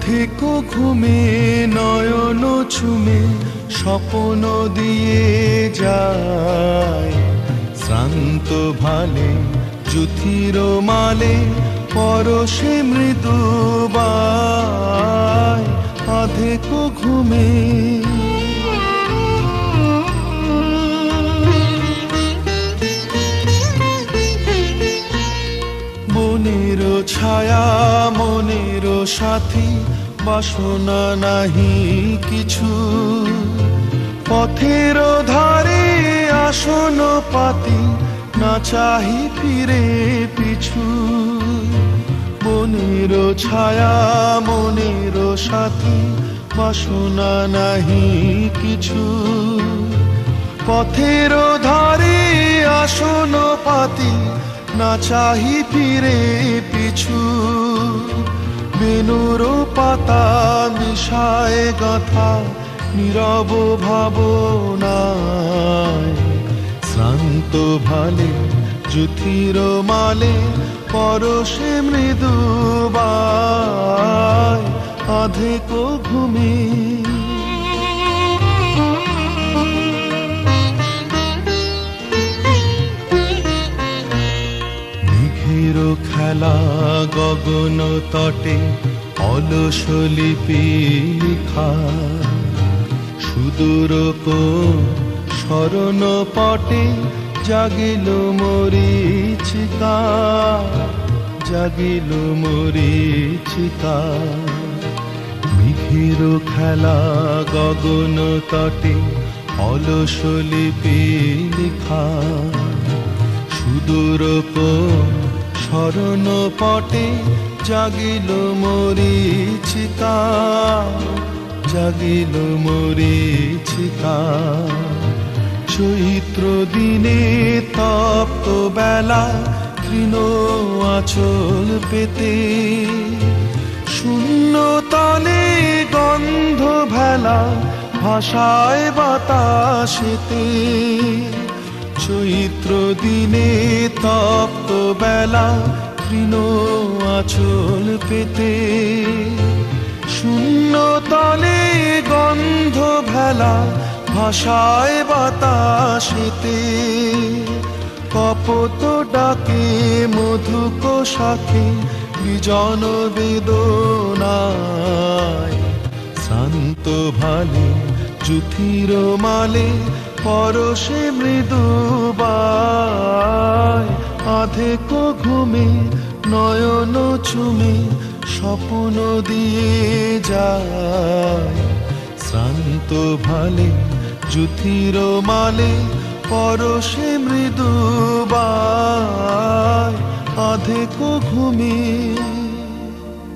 অধিক ঘুমে নয়ন ছুমে স্বপ্ন দিয়ে যায়, শ্রান্ত ভালে যুথির মালে পরশে মৃদু বায়। অধিক ঘুমে মনের ছায়া মনের সাথী, বাসনা নাহি কিছু। পথের ধারে আসন পাতি, না চাহি ফিরে পিছু। মনের ছায়া মনের সাথী, বাসনা নাহি কিছু। পথের ধারে আসন পাতি, না চাহি ফিরে পিছু। বেনুর পাতা মিশায় গাথা নীরব ভাবনায়, শ্রান্ত ভালে যুথির মালে পরশে মৃদু বায়। অধিক ঘুমে মেঘের খেলা গগন তটে, অলস লিপি লিখা। সুদূর স্মরণ পটে জাগিল মরীচিকা, জাগিল মরীচিকা। মেঘের খেলা গগন তটে, অলস লিপি লিখা। সুদূর স্মরণ পটে জাগিল মরীচিকা, জাগিল মরীচিকা। চৈত্র দিনে তপ্ত বেলা, তৃণ আঁচল পেতে। শূন্য তলে গন্ধ ভেলা, ভাষায় বাতাসেতে। চৈত্র দিনে তপ্ত বেলা, তৃণ আঁচল পেতে। শূন্য তলে গন্ধ ভেলা, ভাষায় বাতাসেতে। কপোত ডাকে মধুক শাখে, বিজন বেদনায়। শ্রান্ত ভালে যুথির মালে পরশে মৃদু বায়। অধিক ঘুমে নয়ন চুমে স্বপ্ন দিয়ে যায়, শ্রান্ত ভালে যুথির মালে পরশে মৃদু বায়। অধিক ঘুমে